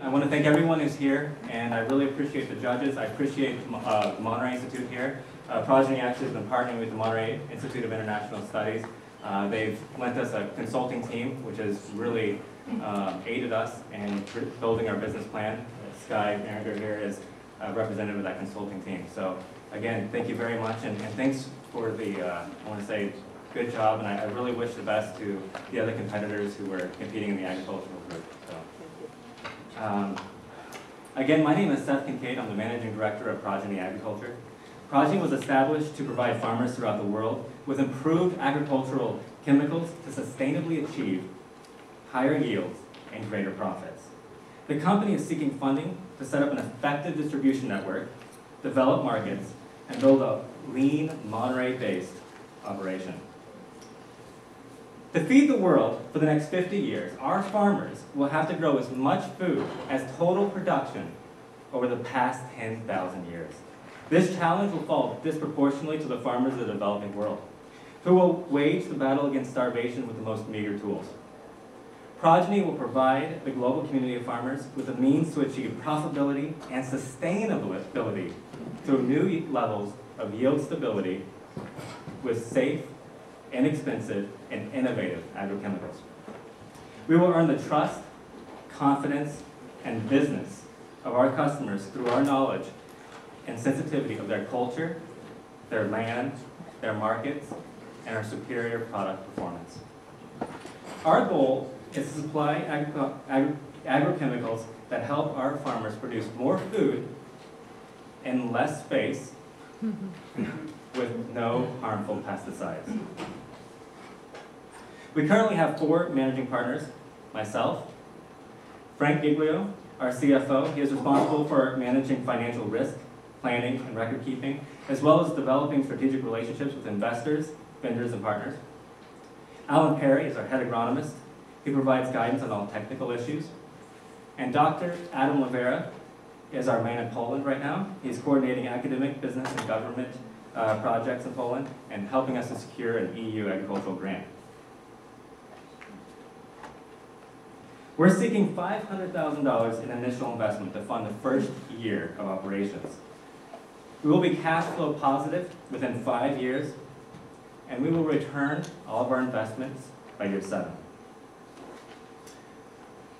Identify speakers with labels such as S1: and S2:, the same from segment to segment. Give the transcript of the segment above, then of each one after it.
S1: I want to thank everyone who's here, and I really appreciate the judges. I appreciate the Monterey Institute here. Progeny actually has been partnering with the Monterey Institute of International Studies. They've lent us a consulting team, which has really aided us in building our business plan. Sky Krueger here is a representative of that consulting team. So again, thank you very much, and thanks for the, I want to say, good job, and I really wish the best to the other competitors who were competing in the agricultural group. So. Again, my name is Seth Kincaid. I'm the Managing Director of Progeny Agriculture. Progeny was established to provide farmers throughout the world with improved agricultural chemicals to sustainably achieve higher yields and greater profits. The company is seeking funding to set up an effective distribution network, develop markets, and build a lean, Monterey-based operation. To feed the world for the next 50 years, our farmers will have to grow as much food as total production over the past 10,000 years. This challenge will fall disproportionately to the farmers of the developing world, who will wage the battle against starvation with the most meager tools. Progeny will provide the global community of farmers with the means to achieve profitability and sustainability through new levels of yield stability with safe, inexpensive, and innovative agrochemicals. We will earn the trust, confidence, and business of our customers through our knowledge and sensitivity of their culture, their land, their markets, and our superior product performance. Our goal is to supply agrochemicals that help our farmers produce more food in less space with no harmful pesticides. We currently have 4 managing partners: myself, Frank Giglio, our CFO. He is responsible for managing financial risk, planning, and record keeping, as well as developing strategic relationships with investors, vendors, and partners. Alan Perry is our head agronomist. He provides guidance on all technical issues. And Dr. Adam Levera is our man in Poland right now. He's coordinating academic, business, and government projects in Poland and helping us to secure an EU agricultural grant. We're seeking $500,000 in initial investment to fund the first year of operations. We will be cash flow positive within 5 years, and we will return all of our investments by year 7.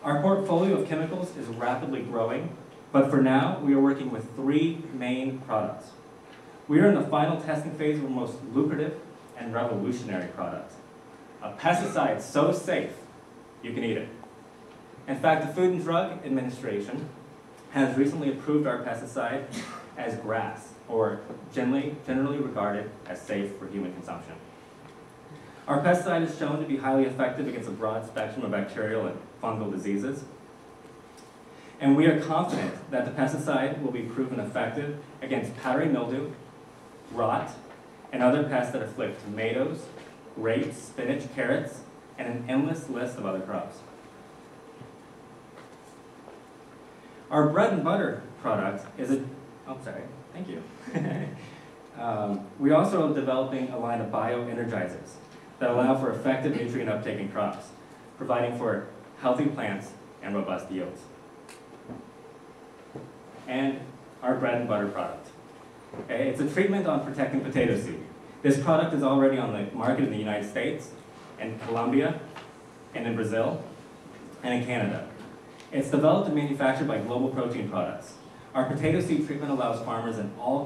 S1: Our portfolio of chemicals is rapidly growing, but for now, we are working with 3 main products. We are in the final testing phase of our most lucrative and revolutionary product, a pesticide so safe you can eat it. In fact, the Food and Drug Administration has recently approved our pesticide as GRAS, or generally regarded as safe for human consumption. Our pesticide is shown to be highly effective against a broad spectrum of bacterial and fungal diseases. And we are confident that the pesticide will be proven effective against powdery mildew, rot, and other pests that afflict tomatoes, grapes, spinach, carrots, and an endless list of other crops. Our bread and butter product is thank you. We also are developing a line of bioenergizers that allow for effective nutrient uptake in crops, providing for healthy plants and robust yields. And our bread and butter product. Okay, it's a treatment on protecting potato seed. This product is already on the market in the United States, in Colombia, and in Brazil, and in Canada. It's developed and manufactured by Global Protein Products. Our potato seed treatment allows farmers in all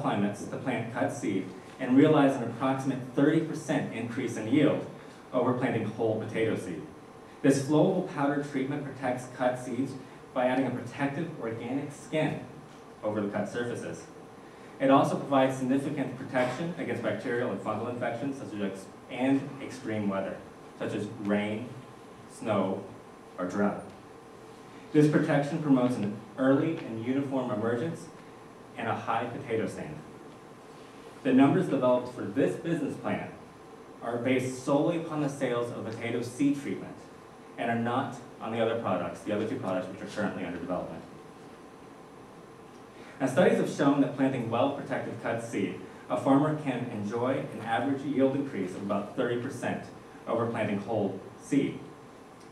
S1: climates to plant cut seed and realize an approximate 30% increase in yield over planting whole potato seed. This flowable powder treatment protects cut seeds by adding a protective organic skin over the cut surfaces. It also provides significant protection against bacterial and fungal infections and extreme weather, such as rain, snow, or drought. This protection promotes an early and uniform emergence and a high potato stand. The numbers developed for this business plan are based solely upon the sales of potato seed treatment and are not on the other products, the other 2 products which are currently under development. Now, studies have shown that planting well-protected cut seed, a farmer can enjoy an average yield increase of about 30% over planting whole seed.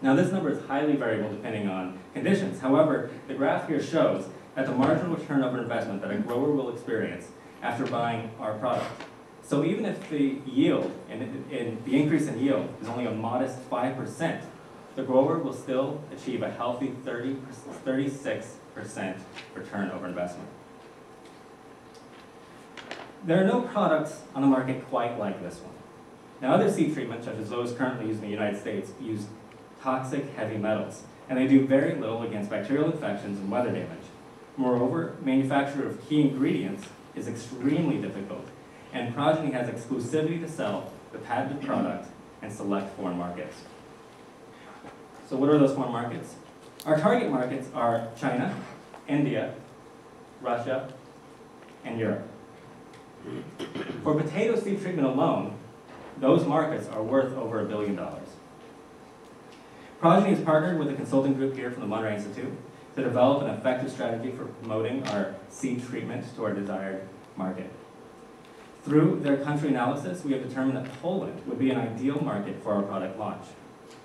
S1: Now this number is highly variable depending on conditions. However, the graph here shows that the marginal return over investment that a grower will experience after buying our product. So even if the yield, and the increase in yield is only a modest 5%, the grower will still achieve a healthy 36% return over investment. There are no products on the market quite like this one. Now other seed treatments, such as those currently used in the United States, use toxic heavy metals, and they do very little against bacterial infections and weather damage. Moreover, manufacture of key ingredients is extremely difficult, and Progeny has exclusivity to sell the patented product in select foreign markets. So what are those foreign markets? Our target markets are China, India, Russia, and Europe. For potato seed treatment alone, those markets are worth over $1 billion. Progeny has partnered with a consulting group here from the Monterey Institute to develop an effective strategy for promoting our seed treatment to our desired market. Through their country analysis, we have determined that Poland would be an ideal market for our product launch.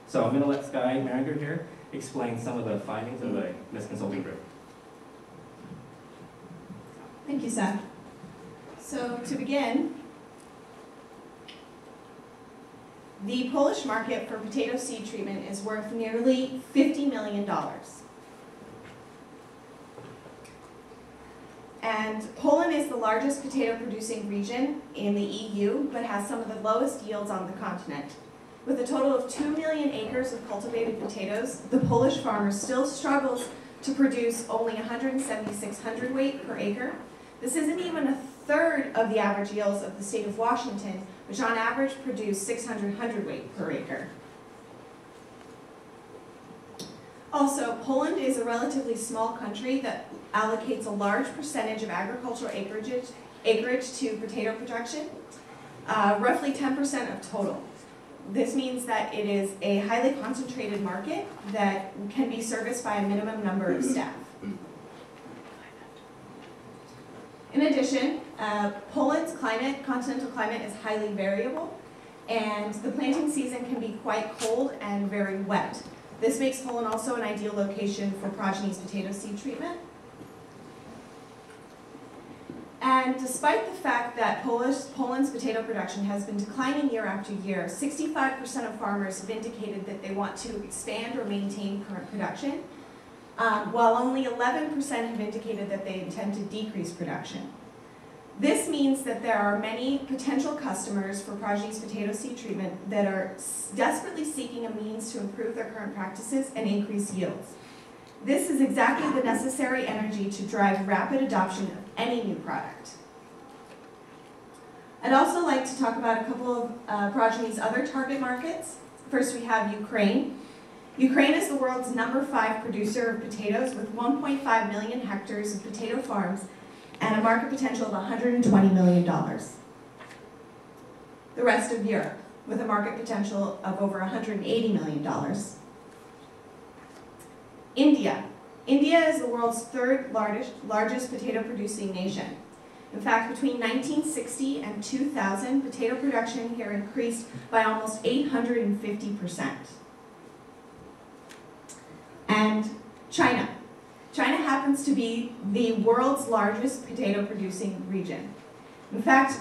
S1: So I'm going to let Skye Maringer here explain some of the findings of this consulting group.
S2: Thank you, Seth. So to begin, the Polish market for potato seed treatment is worth nearly $50 million. And Poland is the largest potato producing region in the EU, but has some of the lowest yields on the continent. With a total of 2 million acres of cultivated potatoes, the Polish farmer still struggles to produce only 176 hundredweight per acre. This isn't even a third of the average yields of the state of Washington, which on average produce 600 hundredweight per acre. Also, Poland is a relatively small country that allocates a large percentage of agricultural acreage to potato production, roughly 10% of total. This means that it is a highly concentrated market that can be serviced by a minimum number of staff. In addition, Poland's continental climate is highly variable, and the planting season can be quite cold and very wet. This makes Poland also an ideal location for Progeny's potato seed treatment. And despite the fact that Poland's potato production has been declining year after year, 65% of farmers have indicated that they want to expand or maintain current production, while only 11% have indicated that they intend to decrease production. This means that there are many potential customers for Progeny's potato seed treatment that are desperately seeking a means to improve their current practices and increase yields. This is exactly the necessary energy to drive rapid adoption of any new product. I'd also like to talk about a couple of Progeny's other target markets. First, we have Ukraine. Ukraine is the world's #5 producer of potatoes with 1.5 million hectares of potato farms and a market potential of $120 million. The rest of Europe, with a market potential of over $180 million. India. India is the world's third largest potato producing nation. In fact, between 1960 and 2000, potato production here increased by almost 850%. And China. China happens to be the world's largest potato producing region. In fact,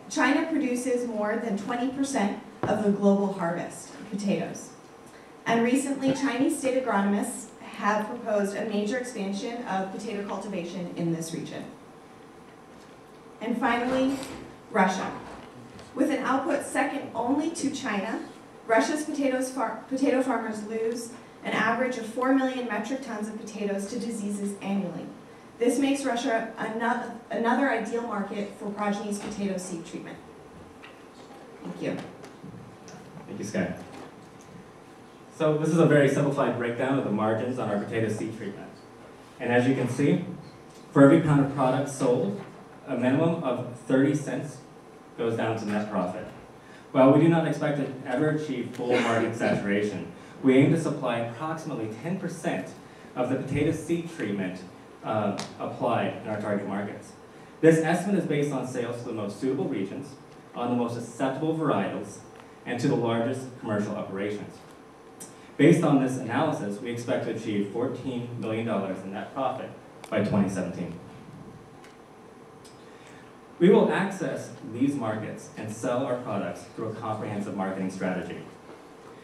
S2: China produces more than 20% of the global harvest of potatoes. And recently, Chinese state agronomists have proposed a major expansion of potato cultivation in this region. And finally, Russia. With an output second only to China, Russia's potato farmers lose an average of 4 million metric tons of potatoes to diseases annually. This makes Russia another ideal market for Progeny's potato seed treatment. Thank you.
S1: Thank you, Skye. So this is a very simplified breakdown of the margins on our potato seed treatment. And as you can see, for every pound of product sold, a minimum of 30 cents goes down to net profit. While we do not expect to ever achieve full market saturation, we aim to supply approximately 10% of the potato seed treatment applied in our target markets. This estimate is based on sales to the most suitable regions, on the most acceptable varietals, and to the largest commercial operations. Based on this analysis, we expect to achieve $14 million in net profit by 2017. We will access these markets and sell our products through a comprehensive marketing strategy.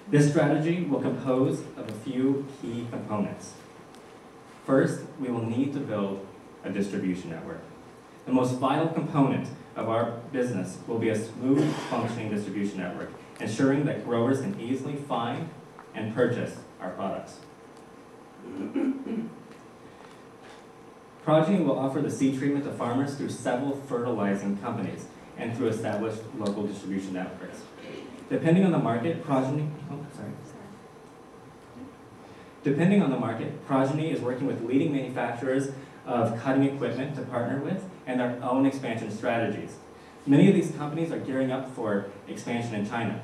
S1: This strategy will compose of a few key components. First, we will need to build a distribution network. The most vital component of our business will be a smooth functioning distribution network, ensuring that growers can easily find and purchase our products. Progeny will offer the seed treatment to farmers through several fertilizing companies and through established local distribution networks. Depending on the market, Progeny is working with leading manufacturers of cutting equipment to partner with and our own expansion strategies. Many of these companies are gearing up for expansion in China.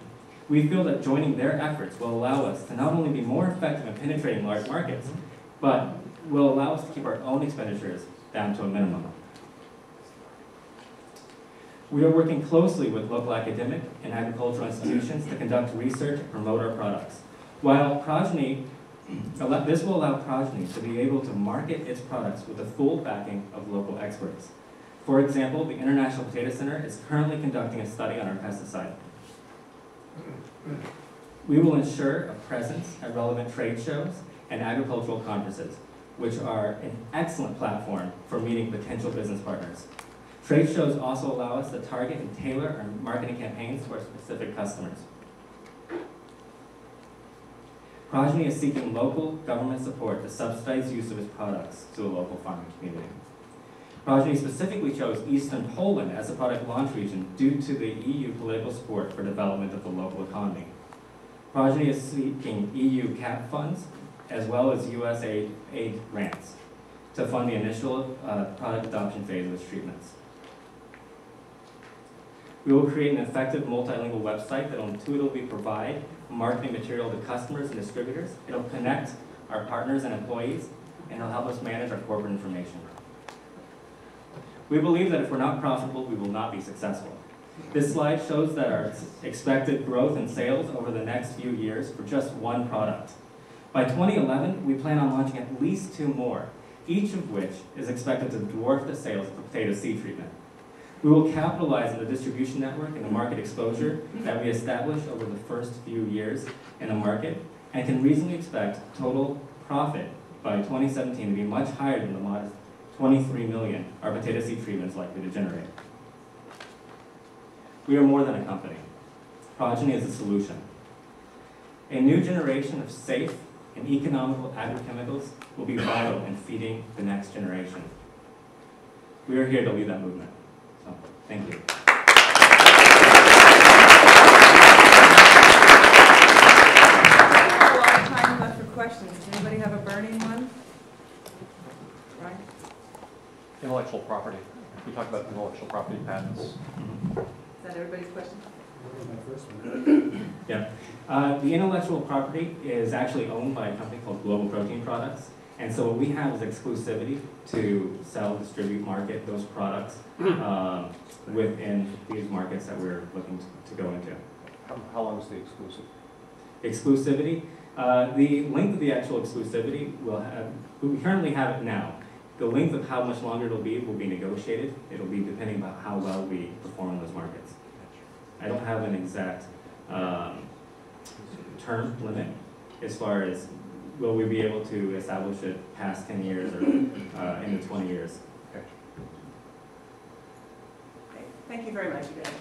S1: We feel that joining their efforts will allow us to not only be more effective in penetrating large markets, but will allow us to keep our own expenditures down to a minimum. We are working closely with local academic and agricultural institutions to conduct research and promote our products. While this will allow Progeny to be able to market its products with the full backing of local experts. For example, the International Potato Center is currently conducting a study on our pesticide. We will ensure a presence at relevant trade shows and agricultural conferences, which are an excellent platform for meeting potential business partners. Trade shows also allow us to target and tailor our marketing campaigns to our specific customers. Progeny is seeking local government support to subsidize use of its products to a local farming community. Progeny specifically chose Eastern Poland as a product launch region due to the EU political support for development of the local economy. Progeny is seeking EU CAP funds as well as US aid grants to fund the initial product adoption phase of its treatments. We will create an effective multilingual website that will intuitively provide marketing material to customers and distributors. It'll connect our partners and employees, and it'll help us manage our corporate information. We believe that if we're not profitable, we will not be successful. This slide shows that our expected growth in sales over the next few years for just one product. By 2011, we plan on launching at least 2 more, each of which is expected to dwarf the sales of the potato seed treatment. We will capitalize on the distribution network and the market exposure that we establish over the first few years in the market, and can reasonably expect total profit by 2017 to be much higher than the modest 23 million our potato seed treatment is likely to generate. We are more than a company. Progeny is a solution. A new generation of safe and economical agrochemicals will be vital in feeding the next generation. We are here to lead that movement. So, thank you.
S3: We have a lot of time left for questions. Does anybody have a burning one? Right?
S4: Intellectual property. We talked about intellectual property patents.
S3: Is that everybody's question?
S1: Yeah. The intellectual property is actually owned by a company called Global Protein Products. And so what we have is exclusivity to sell, distribute, market those products within these markets that we're looking to go into.
S4: How long is the exclusive?
S1: Exclusivity, the length of the actual exclusivity will have, we currently have it now. The length of how much longer it'll be will be negotiated. It'll be depending on how well we perform in those markets. I don't have an exact term limit as far as will we be able to establish it past 10 years or into 20 years.
S3: Okay. Thank you very much, you guys.